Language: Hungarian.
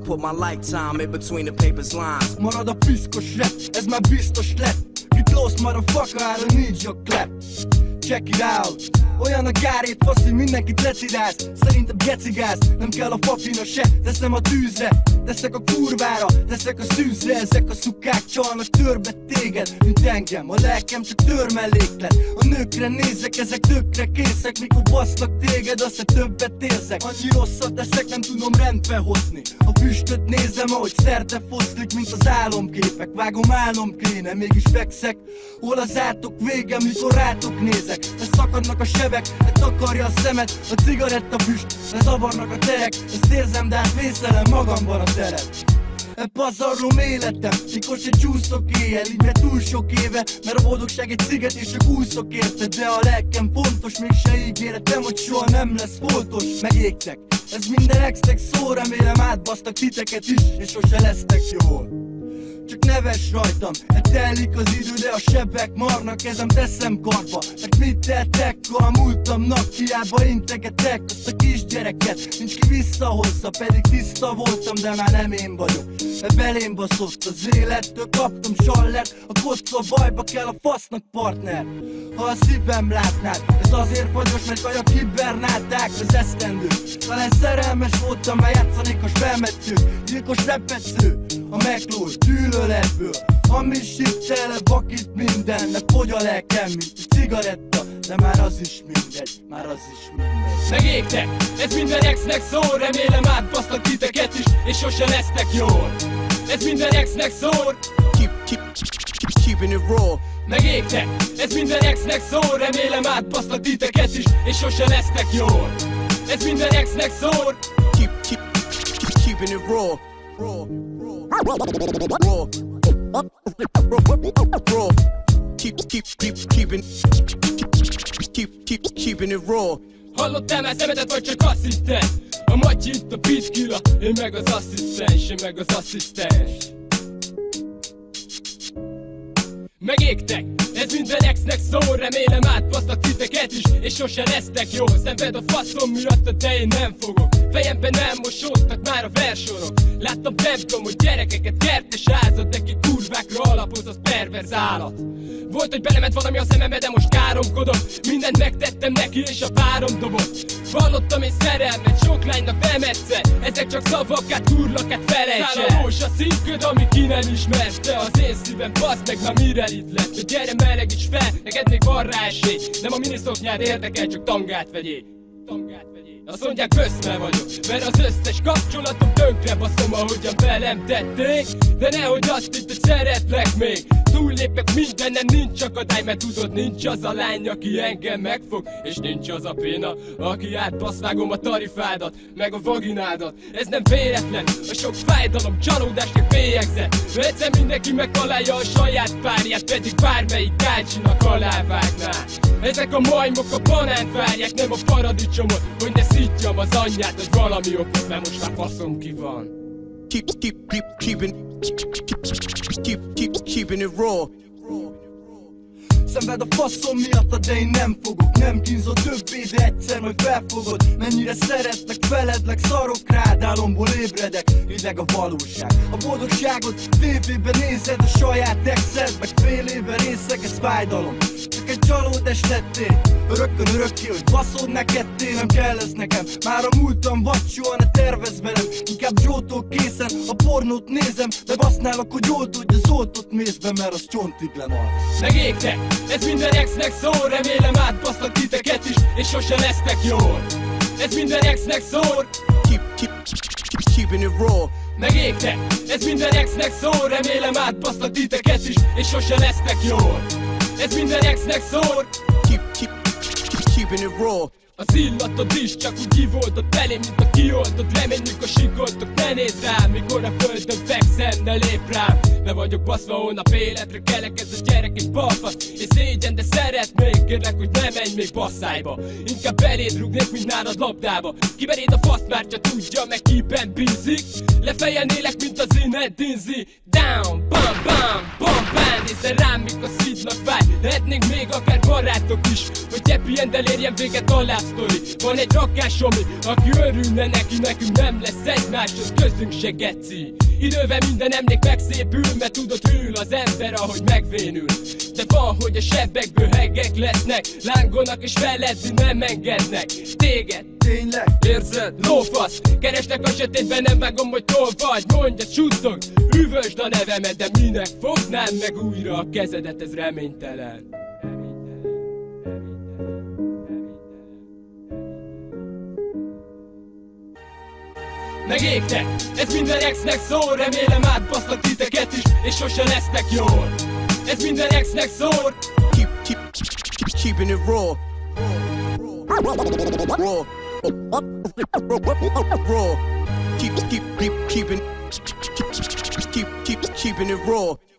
Put my lifetime in between the paper's lines. Marad a piszkos rap, ez már biztos lett. Get lost motherfucker, I don't need your clap. Check it out. Olyan a gárét fasz, hogy mindenkit lecirálsz. Szerintem gecigáz, nem kell a papina se. Teszem a tűzre, teszek a kurvára, teszek a szűzre. Ezek a szukák csalnak törbe téged, mint engem. A lelkem csak törmeléklet. A nőkre nézek, ezek tökre készek. Mikor baszlak téged, azt többet érzek. Annyi rosszat teszek, nem tudom rendbe hozni. A füstöt nézem, ahogy szerte foszlik, mint az álomképek. Vágom álom kéne, mégis fekszek. Hol az átok vége, mikor rátok nézek. De szakadnak a sebek, de takarja a szemet. A cigarettafüst, de zavarnak a terek. Ezt érzem, de hát vészelem magamban a teret. Pazarlom életem, mikor se csúszok éjjel. Így mert túl sok éve, mert a boldogság egy sziget és csak úszok érte. De a lelkem fontos, mégse ígéretem, hogy soha nem lesz foltos. Megégtek, ez minden exnek szó. Remélem átbasztak titeket is, és sose lesztek jól. Csak neves rajtam, eltelik az idő, de a sebek marnak, kezem teszem karba. Mert mit tettek a múltamnak, hiába integetek azt a kisgyereket. Nincs ki visszahozza, pedig tiszta voltam, de már nem én vagyok. Mert belém baszott az élettől, kaptam sallert. A kocka bajba kell, a fasznak partner. Ha a szívem látnád, ez azért fagyos, mert vagy a kibernálták az esztendő. Talán szerelmes voltam, mert játszanék a svelmetsző. Gyilkos repetsző, a meglóz gyűlöletből. Hamisít-tele vakít minden, de fogy a lelkem, mint a cigaretta. De már az is mindegy, már az is mindegy. Megégtek, ez minden exnek szól. Remélem átbasztak titeket is, és sose lesztek jól. Ez minden exnek szól. Keeping it raw. Megégtek, ez minden exnek szól. Remélem átbasztak titeket is, és sose lesztek jól. Ez minden exnek szól. Keeping it raw. Keeping it raw. Hallottál már szemetet, vagy csak azt hitted? A Matyi itt a beat killer, én meg az asszisztens, én meg az asszisztens. Megégtek, ez minden exnek szól. Remélem átbasztak titeket is, és sose lesztek jól. Szenved a faszom miatt, de én nem fogok. Fejemben nem mosódtak már a versorok. Láttam templomos gyerekeket, kertes házat, neki kurvákra alapoz az perverz állat. Volt, hogy belement valami a szemembe, de most káromkodom. Mindent megtettem neki, és a párom dobott. Vallottam én szerelmet, sok lánynak nem egyszer. Ezek csak szavak, hát kurlak, hát felejtse. Szállós a szívköd, ami ki nem ismert. De az én szívem, bassz meg, már mire itt lett. De gyere melegíts fel, neked még van rá esély. Nem a miniszoknyád érdekel, csak tangát vegyél. Azt mondják, köszme vagyok, mert az összes kapcsolatom tönkre baszom, ahogyan velem tették. De nehogy azt hitt, hogy szeretlek még. Túllépek mindennem, nincs akadály, mert tudod, nincs az a lány, aki engem megfog. És nincs az a péna, aki átbaszvágom a tarifádat, meg a vaginádat. Ez nem véletlen, a sok fájdalom, csalódás, meg bélyegzet. Egyszer mindenki megtalálja a saját párját, pedig bármelyik kácsinak alávágná. Ezek a majmok a banánt várják, nem a paradicsomot, hogy ne szítjam az anyját, hogy valami okot, mert most már faszom ki van. Keeping it raw. Szenved a faszom miatt, de én nem fogok. Nem kínzol többé, de egyszer majd felfogod. Mennyire szeretlek, feledlek, szarok rád. Álomból ébredek, ideg a valóság. A boldogságot tévében nézed, a saját exed, meg fél éve részeg, ez fájdalom. Csak egy csalódás lettél, örökkön örökké, hogy baszod neked, nem kell ez nekem. Már a múltam vagy, soha ne tervezz velem. Inkább Joe-tól készen, a pornót nézem, de basználok, hogy jól tudj az oltott mézbe, mert az csontig lemal. Megégtek, ez minden exnek szól. Remélem átbasztak titeket is, és sose lesztek jól. Ez minden exnek szól. Keeping it raw. Megégtek, ez minden exnek szól. Remélem átbasztak titeket is, és sose lesztek jól. Ez minden exnek szól. Keeping it raw. Az illatod is csak úgy hívoldott elém, mint a kioltott remény, mikor sikoltok, ne nézd rám, mikor a földön fekszem, ne lép rám. Le vagyok baszva, holnap életre kelek, ez a gyerek egy balfasz, és szégyen, de szeretnék, kérlek, hogy ne menj még basszájba. Inkább beléd rúgnék, mint nálad labdába. Kiveréd a faszt, már csak tudja, meg kiben bízik. Lefejelnélek, mint az Zinedine. Down, bam, bam, bam, bam. Nézzel rám, mikor szívnak vágy. Lehetnénk még akár barátok is, hogy happy end-el érjen véget a love story. Van egy rakásomi, aki örülne neki, nekünk nem lesz egymáshoz közünk se geci. Idővel minden emlék megszépül, mert tudod, hűl az ember, ahogy megvénül. De van, hogy a sebbekből hegek lesznek, lángolnak és feledni nem engednek téged. Tényleg? Érzed? Lófasz! Keresnek a sötétben, nem vágom, hogy hol vagy. Mondja, csuttog, üvölsd a nevemet, de minek fognám meg újra a kezedet, ez reménytelen. Megégtek, ez minden exnek szól, remélem átbaszlak titeket is, és sose lesztek jól. Ez minden exnek szól. Keeping it raw. Raw. Raw. Keeping it raw.